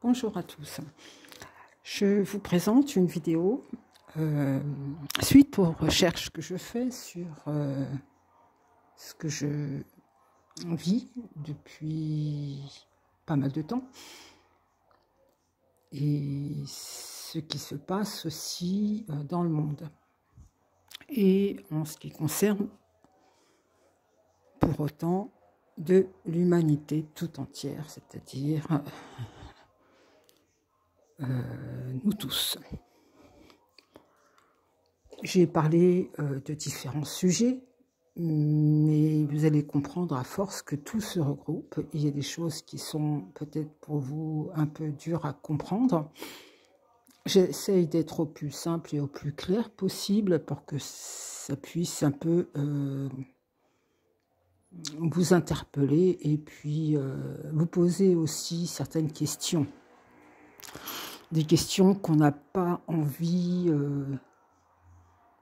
Bonjour à tous. Je vous présente une vidéo suite aux recherches que je fais sur ce que je vis depuis pas mal de temps et ce qui se passe aussi dans le monde. Et en ce qui concerne pour autant de l'humanité tout entière, c'est-à-dire nous tous. J'ai parlé de différents sujets, mais vous allez comprendre à force que tout se regroupe. Il y a des choses qui sont peut-être pour vous un peu dures à comprendre. J'essaye d'être au plus simple et au plus clair possible pour que ça puisse un peu vous interpeller et puis vous poser aussi certaines questions. Des questions qu'on n'a pas envie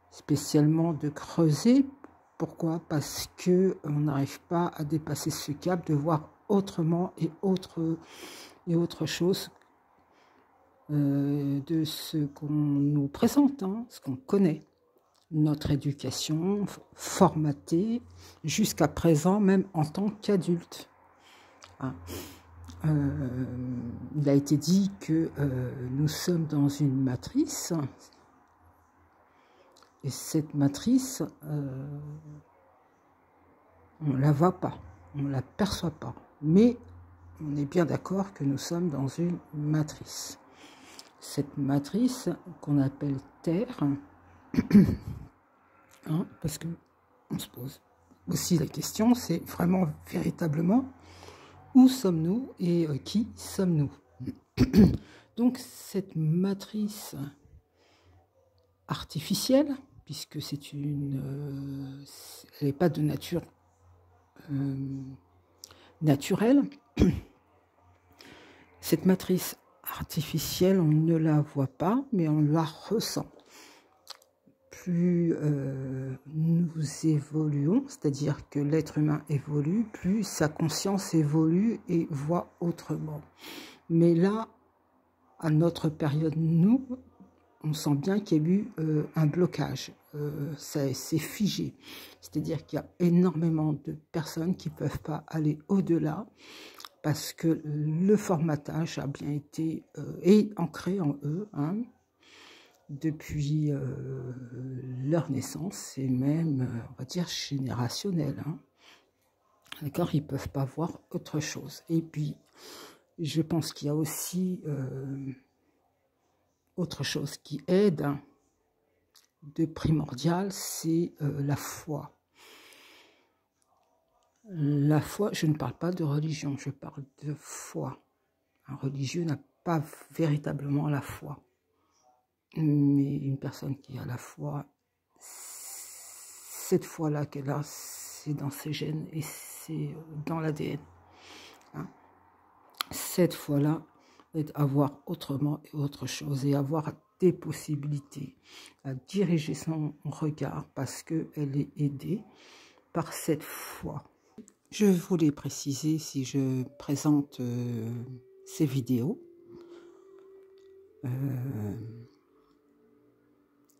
spécialement de creuser. Pourquoi? Parce que on n'arrive pas à dépasser ce cap de voir autrement et autre chose de ce qu'on nous présente, hein, ce qu'on connaît. Notre éducation formatée jusqu'à présent, même en tant qu'adulte. Hein. Il a été dit que nous sommes dans une matrice. Et cette matrice, on ne la voit pas, on ne la perçoit pas. Mais on est bien d'accord que nous sommes dans une matrice. Cette matrice qu'on appelle Terre, hein, parce qu'on se pose aussi la question, c'est vraiment véritablement où sommes-nous et qui sommes-nous? Donc cette matrice artificielle, puisque c'est elle n'est pas de nature naturelle. Cette matrice artificielle, on ne la voit pas, mais on la ressent. Plus nous évoluons, c'est-à-dire que l'être humain évolue, plus sa conscience évolue et voit autrement. Mais là, à notre période, nous, on sent bien qu'il y a eu un blocage, c'est figé. C'est-à-dire qu'il y a énormément de personnes qui ne peuvent pas aller au-delà parce que le formatage a bien été est ancré en eux, hein, depuis leur naissance et même, on va dire, générationnel. Hein. D'accord, ils ne peuvent pas voir autre chose. Et puis, je pense qu'il y a aussi autre chose qui aide, de primordial, c'est la foi. La foi, je ne parle pas de religion, je parle de foi. Un religieux n'a pas véritablement la foi. Mais une personne qui a la foi, cette foi-là qu'elle a, c'est dans ses gènes et c'est dans l'ADN. Hein. Cette foi-là est à voir autrement et autre chose et avoir des possibilités à diriger son regard parce qu'elle est aidée par cette foi. Je voulais préciser, si je présente ces vidéos,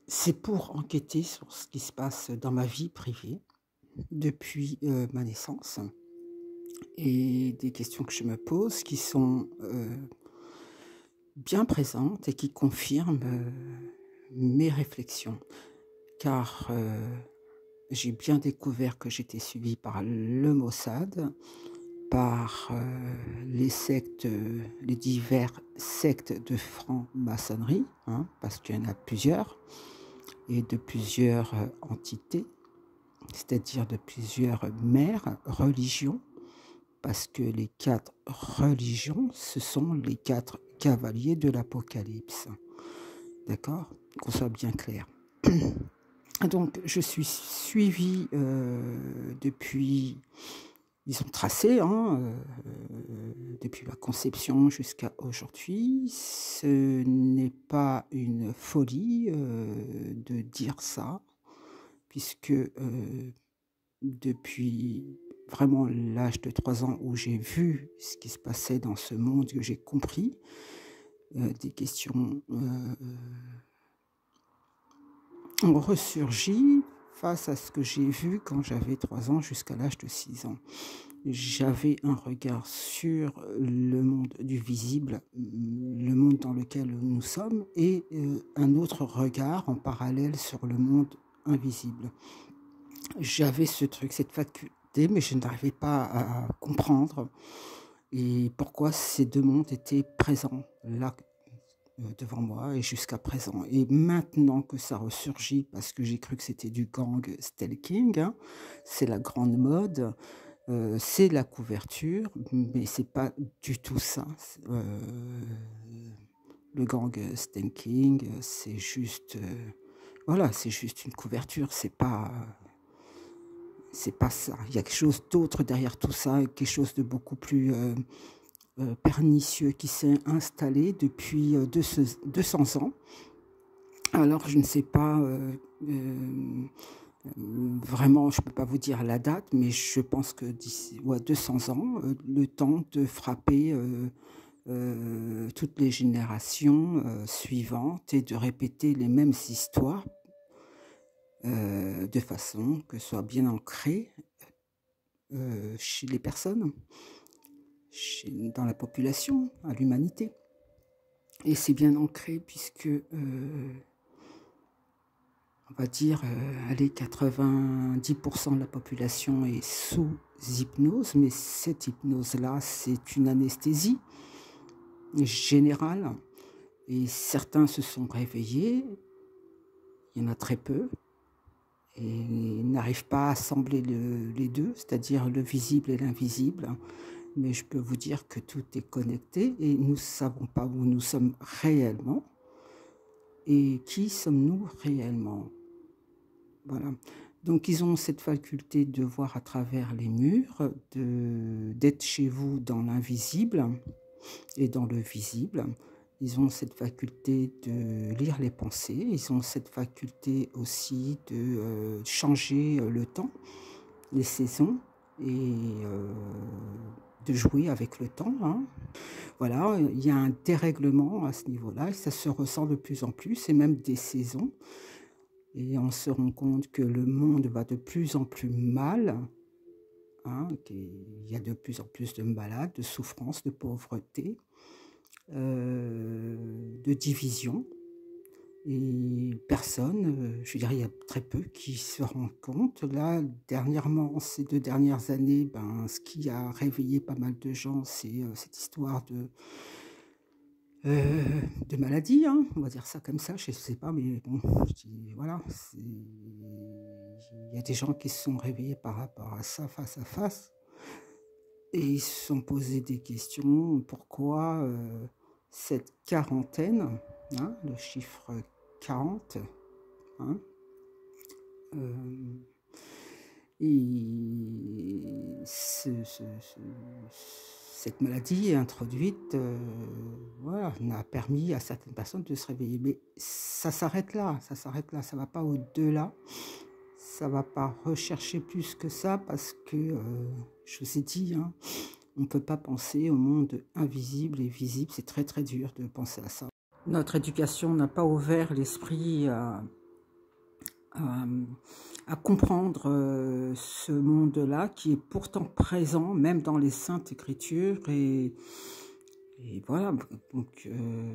c'est pour enquêter sur ce qui se passe dans ma vie privée depuis ma naissance et des questions que je me pose qui sont bien présentes et qui confirment mes réflexions, car j'ai bien découvert que j'étais suivie par le Mossad, par les sectes, les divers sectes de franc-maçonnerie, hein, parce qu'il y en a plusieurs, et de plusieurs entités, c'est-à-dire de plusieurs mères, religions, parce que les 4 religions, ce sont les 4 cavaliers de l'Apocalypse. D'accord? Qu'on soit bien clair. Donc, je suis suivie depuis, ils ont tracé, hein, depuis ma conception jusqu'à aujourd'hui. Ce n'est pas une folie de dire ça, puisque depuis vraiment l'âge de 3 ans où j'ai vu ce qui se passait dans ce monde, que j'ai compris des questions ont ressurgi face à ce que j'ai vu quand j'avais 3 ans jusqu'à l'âge de 6 ans. J'avais un regard sur le monde du visible, le monde dans lequel nous sommes, et un autre regard en parallèle sur le monde invisible. J'avais ce truc, cette faculté, mais je n'arrivais pas à comprendre et pourquoi ces deux mondes étaient présents là devant moi et jusqu'à présent. Et maintenant que ça ressurgit, parce que j'ai cru que c'était du gang stalking, hein, c'est la grande mode, c'est la couverture, mais c'est pas du tout ça. Le gang stalking, c'est juste, voilà, c'est juste une couverture, c'est pas ça. Il y a quelque chose d'autre derrière tout ça, quelque chose de beaucoup plus pernicieux qui s'est installé depuis 200 ans. Alors, je ne sais pas vraiment, je ne peux pas vous dire la date, mais je pense que d'ici 200 ans, le temps de frapper toutes les générations suivantes et de répéter les mêmes histoires de façon que ce soit bien ancré chez les personnes, dans la population, à l'humanité. Et c'est bien ancré puisque, on va dire, allez, 90% de la population est sous hypnose, mais cette hypnose-là, c'est une anesthésie générale. Et certains se sont réveillés, il y en a très peu, et n'arrivent pas à assembler les deux, c'est-à-dire le visible et l'invisible. Mais je peux vous dire que tout est connecté et nous ne savons pas où nous sommes réellement et qui sommes-nous réellement. Voilà. Donc ils ont cette faculté de voir à travers les murs, d'être chez vous dans l'invisible et dans le visible. Ils ont cette faculté de lire les pensées, ils ont cette faculté aussi de changer le temps, les saisons et de jouer avec le temps. Hein. Voilà, il y a un dérèglement à ce niveau-là et ça se ressent de plus en plus, et même des saisons. Et on se rend compte que le monde va de plus en plus mal, hein, qu'il y a de plus en plus de malades, de souffrances, de pauvreté, de division. Et personne, je veux dire, il y a très peu qui se rendent compte. Là, dernièrement, ces 2 dernières années, ce qui a réveillé pas mal de gens, c'est cette histoire de maladie, hein, on va dire ça comme ça, je ne sais pas, mais bon, voilà, il y a des gens qui se sont réveillés par rapport à ça, face à face, et ils se sont posé des questions, pourquoi cette quarantaine, hein, le chiffre 40, hein, et cette maladie introduite voilà, n'a permis à certaines personnes de se réveiller. Mais ça s'arrête là, ça ne va pas au-delà, ça ne va pas rechercher plus que ça parce que, je vous ai dit, hein, on ne peut pas penser au monde invisible et visible, c'est très très dur de penser à ça. Notre éducation n'a pas ouvert l'esprit à comprendre ce monde-là qui est pourtant présent même dans les Saintes Écritures et voilà, donc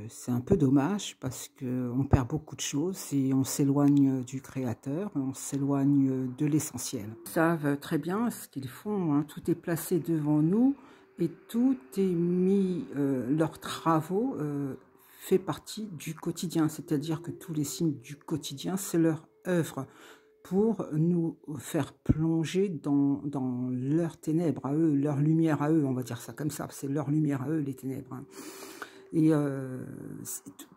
c'est un peu dommage parce qu'on perd beaucoup de choses et on s'éloigne du Créateur, on s'éloigne de l'essentiel. Ils savent très bien ce qu'ils font, hein, tout est placé devant nous et tout est mis, leurs travaux fait partie du quotidien, c'est-à-dire que tous les signes du quotidien, c'est leur œuvre pour nous faire plonger dans leurs ténèbres à eux, leur lumière à eux, on va dire ça comme ça, c'est leur lumière à eux, les ténèbres. Hein. Et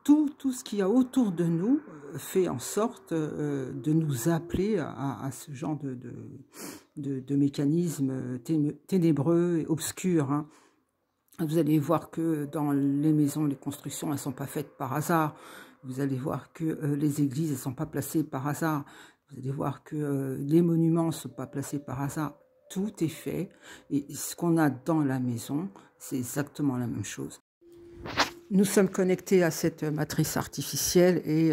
tout ce qu'il y a autour de nous fait en sorte de nous appeler à ce genre de mécanismes ténébreux et obscurs. Hein. Vous allez voir que dans les maisons, les constructions, elles ne sont pas faites par hasard. Vous allez voir que les églises, elles ne sont pas placées par hasard. Vous allez voir que les monuments ne sont pas placés par hasard. Tout est fait. Et ce qu'on a dans la maison, c'est exactement la même chose. Nous sommes connectés à cette matrice artificielle et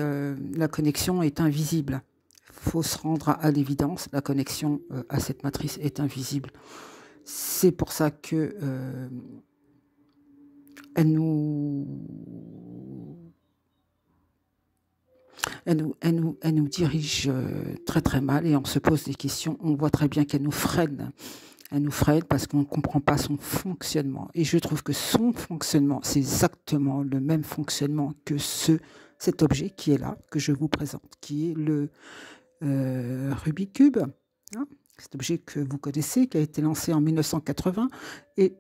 la connexion est invisible. Il faut se rendre à l'évidence, la connexion à cette matrice est invisible. C'est pour ça que elle nous dirige très très mal et on se pose des questions. On voit très bien qu'elle nous freine. Elle nous freine parce qu'on ne comprend pas son fonctionnement. Et je trouve que son fonctionnement, c'est exactement le même fonctionnement que cet objet qui est là, que je vous présente, qui est le Rubik's Cube. Hein, cet objet que vous connaissez, qui a été lancé en 1980. Et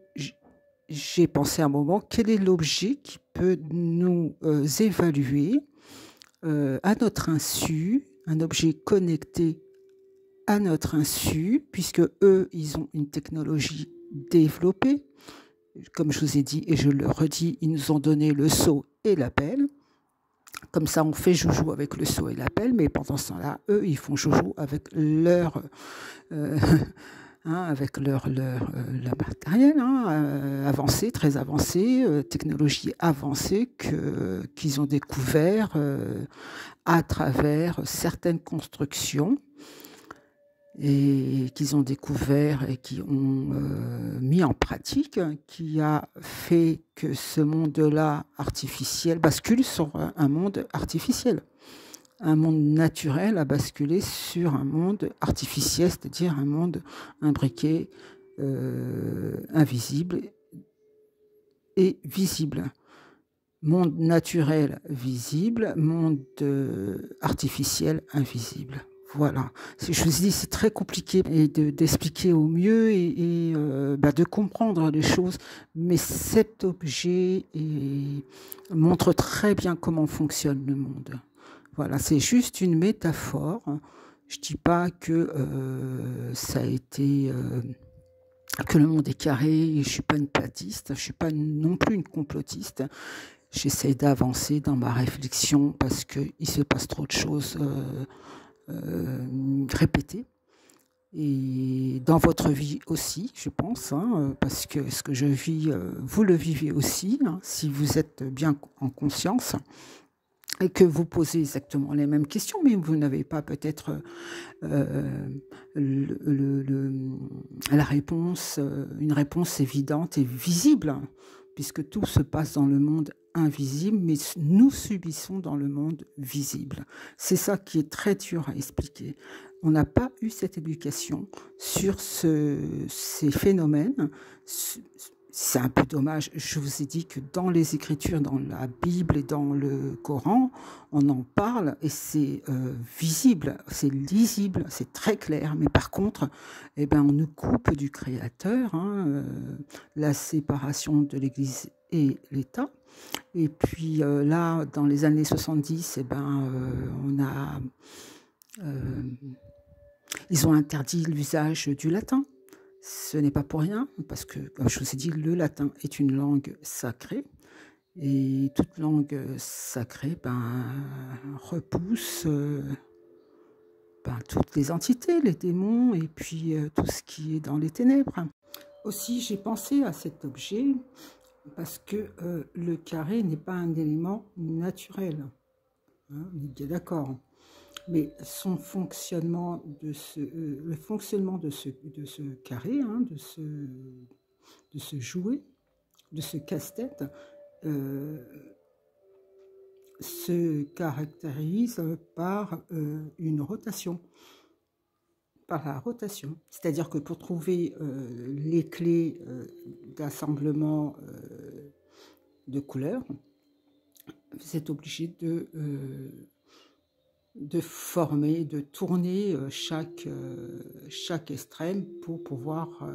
j'ai pensé à un moment, quel est l'objet qui peut nous évaluer à notre insu, un objet connecté à notre insu, puisque eux, ils ont une technologie développée. Comme je vous ai dit et je le redis, ils nous ont donné le seau et la pelle. Comme ça, on fait joujou avec le seau et la pelle, mais pendant ce temps-là, eux, ils font joujou avec leur matériel avancé, très avancé, technologie avancée qu'ils ont découvert à travers certaines constructions et qu'ils ont découvert et qui ont mis en pratique, qui a fait que ce monde-là artificiel bascule sur un monde artificiel. Un monde naturel a basculé sur un monde artificiel, c'est-à-dire un monde imbriqué, invisible et visible. Monde naturel visible, monde artificiel invisible. Voilà. Je vous dis, c'est très compliqué d'expliquer au mieux et de comprendre les choses. Mais cet objet montre très bien comment fonctionne le monde. Voilà, c'est juste une métaphore. Je ne dis pas que ça a été... que le monde est carré. Je ne suis pas une platiste, je ne suis pas non plus une complotiste. J'essaie d'avancer dans ma réflexion parce qu'il se passe trop de choses répétées. Et dans votre vie aussi, je pense, parce que ce que je vis, vous le vivez aussi, si vous êtes bien en conscience et que vous posez exactement les mêmes questions, mais vous n'avez pas peut-être la réponse, une réponse évidente et visible, puisque tout se passe dans le monde invisible, mais nous subissons dans le monde visible. C'est ça qui est très dur à expliquer. On n'a pas eu cette éducation sur ces phénomènes. C'est un peu dommage. Je vous ai dit que dans les Écritures, dans la Bible et dans le Coran, on en parle et c'est visible, c'est lisible, c'est très clair. Mais par contre, on nous coupe du Créateur, la séparation de l'Église et l'État. Et puis là, dans les années 70, ils ont interdit l'usage du latin. Ce n'est pas pour rien, parce que, comme je vous ai dit, le latin est une langue sacrée. Et toute langue sacrée repousse toutes les entités, les démons, et puis tout ce qui est dans les ténèbres. Aussi, j'ai pensé à cet objet parce que le carré n'est pas un élément naturel. On est bien d'accord. Mais son fonctionnement le fonctionnement de ce carré, de ce jouet, de ce casse-tête, se caractérise par une rotation. Par la rotation. C'est-à-dire que pour trouver les clés d'assemblement de couleurs, vous êtes obligé de former, de tourner chaque extrême pour pouvoir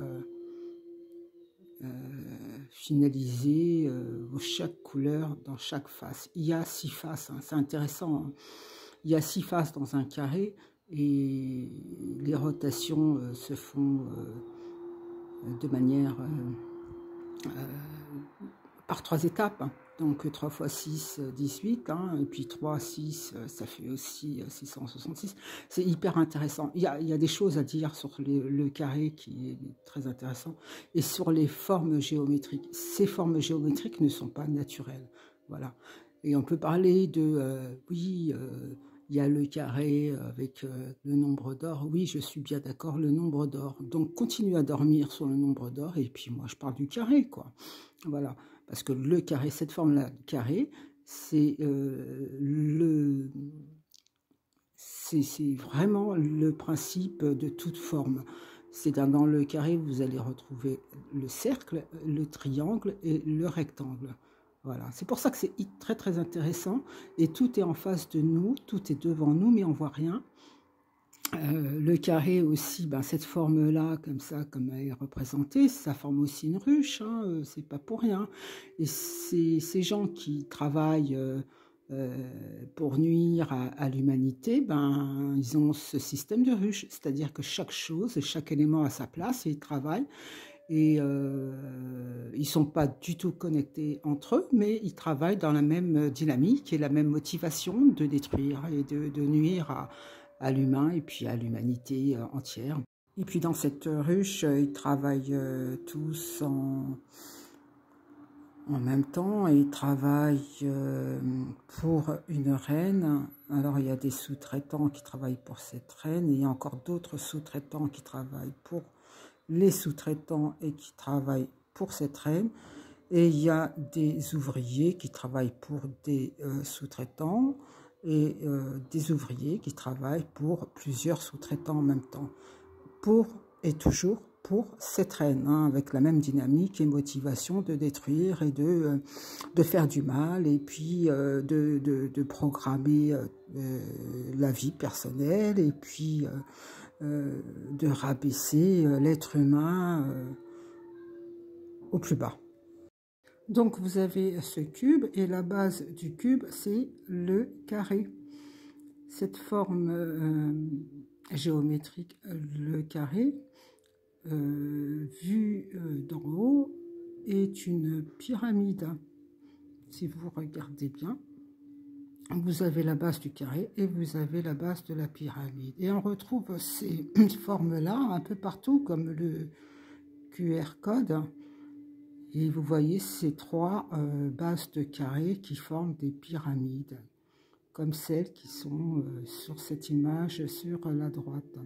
finaliser chaque couleur dans chaque face. Il y a 6 faces, c'est intéressant. Il y a 6 faces dans un carré et les rotations se font de manière par 3 étapes. Donc 3 fois 6, 18, hein, et puis 3, 6, ça fait aussi 666. C'est hyper intéressant. Il y a des choses à dire sur le carré qui est très intéressant, et sur les formes géométriques. Ces formes géométriques ne sont pas naturelles. Voilà. Et on peut parler de, oui, il y a le carré avec le nombre d'or. Oui, je suis bien d'accord, le nombre d'or. Donc continue à dormir sur le nombre d'or, et puis moi je parle du carré, quoi. Voilà. Parce que le carré, cette forme-là, carré, c'est vraiment le principe de toute forme. C'est dans le carré, vous allez retrouver le cercle, le triangle et le rectangle. Voilà, c'est pour ça que c'est très très intéressant. Et tout est en face de nous, tout est devant nous, mais on voit rien. Le carré aussi, ben, cette forme-là, comme ça, comme elle est représentée, ça forme aussi une ruche, hein, c'est pas pour rien. Et ces gens qui travaillent pour nuire à l'humanité, ben, ils ont ce système de ruche, c'est-à-dire que chaque chose, chaque élément a sa place et ils travaillent. Et ils sont pas du tout connectés entre eux, mais ils travaillent dans la même dynamique et la même motivation de détruire et de nuire à l'humain et puis à l'humanité entière. Et puis dans cette ruche, ils travaillent tous en même temps, et ils travaillent pour une reine. Alors il y a des sous-traitants qui travaillent pour cette reine, et il y a encore d'autres sous-traitants qui travaillent pour les sous-traitants et qui travaillent pour cette reine. Et il y a des ouvriers qui travaillent pour des sous-traitants, et des ouvriers qui travaillent pour plusieurs sous-traitants en même temps, pour et toujours pour cette reine, hein, avec la même dynamique et motivation de détruire et de faire du mal, et puis de programmer la vie personnelle, et puis de rabaisser l'être humain au plus bas. Donc vous avez ce cube, et la base du cube, c'est le carré. Cette forme géométrique, le carré, vu d'en haut, est une pyramide. Si vous regardez bien, vous avez la base du carré et vous avez la base de la pyramide. Et on retrouve ces formes-là un peu partout, comme le QR code. Et vous voyez ces 3 bases de carré qui forment des pyramides, comme celles qui sont sur cette image sur la droite.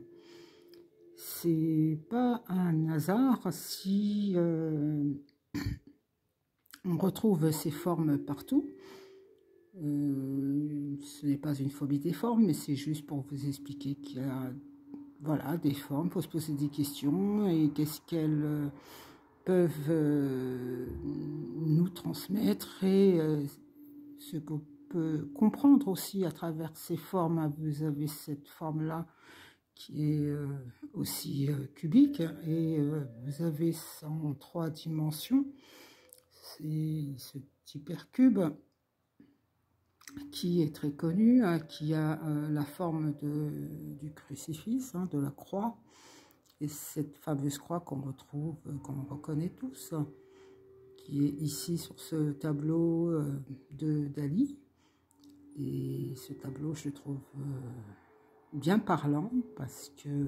C'est pas un hasard si on retrouve ces formes partout. Ce n'est pas une phobie des formes, mais c'est juste pour vous expliquer qu'il y a, voilà, des formes. Il faut se poser des questions, et qu'est-ce qu'elles peuvent nous transmettre, et ce qu'on peut comprendre aussi à travers ces formes. Vous avez cette forme-là qui est aussi cubique, et vous avez ça en 3 dimensions. C'est cet hypercube qui est très connu, qui a la forme du crucifix, hein, de la croix, et cette fameuse croix qu'on retrouve, qu'on reconnaît tous, qui est ici sur ce tableau de Dali. Et ce tableau, je le trouve bien parlant, parce que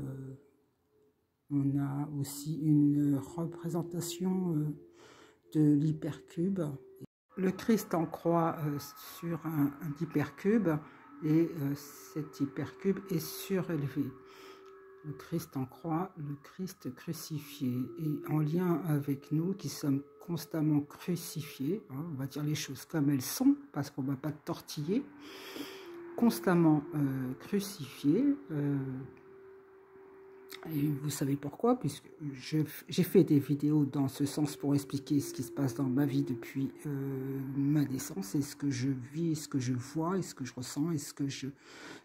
on a aussi une représentation de l'hypercube. Le Christ en croix sur un hypercube, et cet hypercube est surélevé. Le Christ en croix, le Christ crucifié, et en lien avec nous qui sommes constamment crucifiés, hein, on va dire les choses comme elles sont, parce qu'on ne va pas tortiller, constamment crucifiés. Et vous savez pourquoi, puisque j'ai fait des vidéos dans ce sens pour expliquer ce qui se passe dans ma vie depuis ma naissance, et ce que je vis, et ce que je vois, et ce que je ressens, et ce que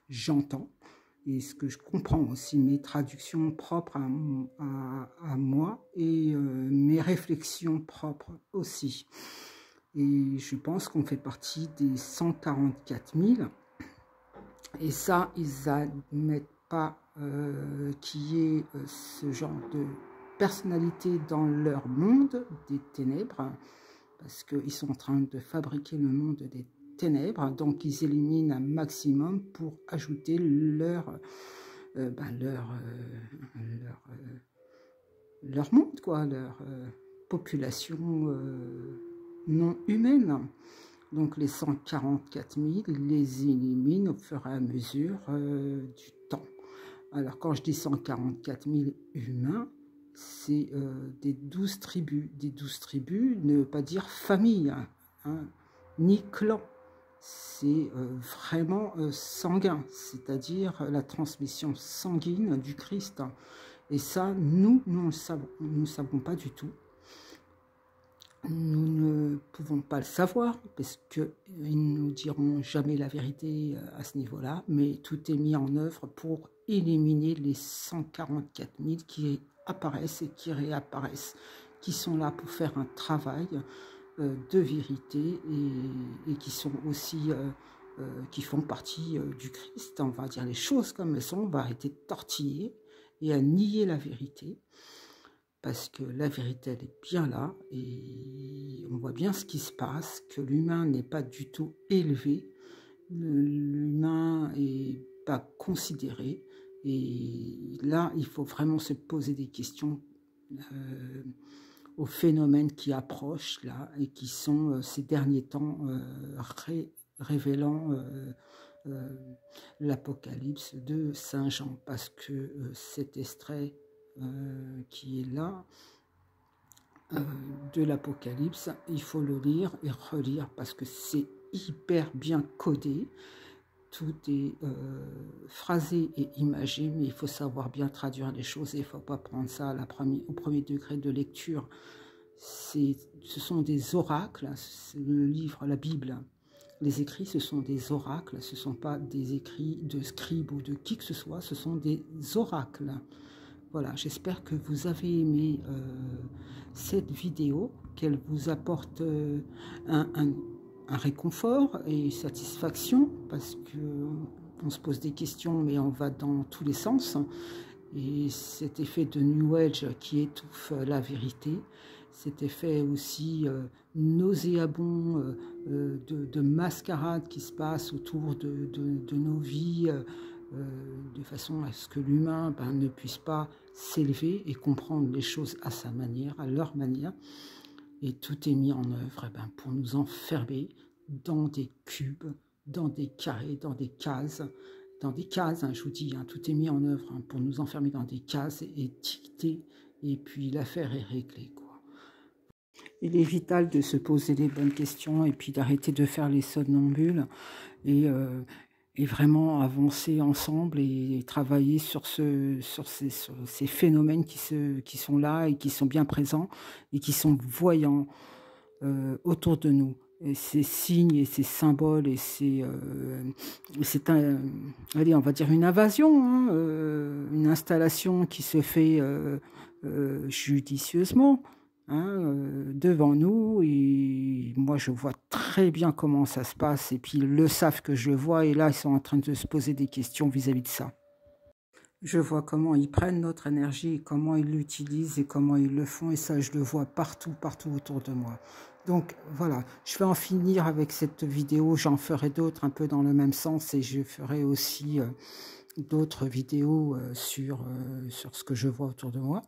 j'entends, et ce que je comprends aussi, mes traductions propres à moi, et mes réflexions propres aussi. Et je pense qu'on fait partie des 144 000, et ça, ils n'admettent pas qu'il y ait ce genre de personnalité dans leur monde des ténèbres, parce qu'ils sont en train de fabriquer le monde des ténèbres, donc ils éliminent un maximum pour ajouter leur monde, quoi, leur population non humaine. Donc les 144 000, ils les éliminent au fur et à mesure du temps. Alors quand je dis 144 000 humains, c'est des 12 tribus. Des 12 tribus ne veut pas dire famille, hein, ni clan. C'est vraiment sanguin, c'est-à-dire la transmission sanguine du Christ. Et ça, nous ne savons pas du tout. Nous ne pouvons pas le savoir, parce qu'ils ne nous diront jamais la vérité à ce niveau-là, mais tout est mis en œuvre pour éliminer les 144 000 qui apparaissent et qui réapparaissent, qui sont là pour faire un travail de vérité et qui sont aussi, qui font partie du Christ. On va dire les choses comme elles sont, on va arrêter de tortiller et à nier la vérité. Parce que la vérité, elle est bien là, et on voit bien ce qui se passe, que l'humain n'est pas du tout élevé, l'humain n'est pas considéré, et là, il faut vraiment se poser des questions aux phénomènes qui approchent, là, et qui sont ces derniers temps révélant l'Apocalypse de Saint Jean, parce que cet extrait qui est là, de l'Apocalypse, il faut le lire et relire parce que c'est hyper bien codé, tout est phrasé et imagé, mais il faut savoir bien traduire les choses et il ne faut pas prendre ça au premier degré de lecture. Ce sont des oracles, le livre, la Bible, les écrits, ce sont des oracles, ce ne sont pas des écrits de scribes ou de qui que ce soit, ce sont des oracles. Voilà, j'espère que vous avez aimé cette vidéo, qu'elle vous apporte un réconfort et satisfaction, parce qu'on se pose des questions, mais on va dans tous les sens. Et cet effet de New Age qui étouffe la vérité, cet effet aussi nauséabond de mascarade qui se passe autour de nos vies, de façon à ce que l'humain ne puisse pas s'élever et comprendre les choses à sa manière, à leur manière. Et tout est mis en œuvre pour nous enfermer dans des cubes, dans des carrés, dans des cases, je vous dis, tout est mis en œuvre pour nous enfermer dans des cases et étiqueter, et puis l'affaire est réglée, quoi. Il est vital de se poser les bonnes questions et puis d'arrêter de faire les somnambules et vraiment avancer ensemble et travailler sur ces phénomènes qui sont là et qui sont bien présents et qui sont voyants autour de nous. Et ces signes et ces symboles et c'est allez, on va dire une invasion, une installation qui se fait judicieusement, devant nous, et moi je vois très bien comment ça se passe, et puis ils le savent que je le vois, et là ils sont en train de se poser des questions vis-à-vis de ça. Je vois comment ils prennent notre énergie, comment ils l'utilisent et comment ils le font, et ça je le vois partout autour de moi. Donc voilà, je vais en finir avec cette vidéo, j'en ferai d'autres un peu dans le même sens, et je ferai aussi d'autres vidéos sur ce que je vois autour de moi.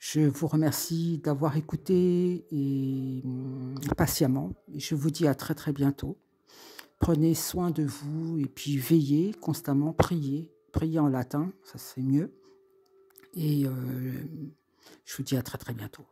Je vous remercie d'avoir écouté et patiemment. Je vous dis à très très bientôt. Prenez soin de vous et puis veillez constamment, priez en latin, ça c'est mieux. Et je vous dis à très très bientôt.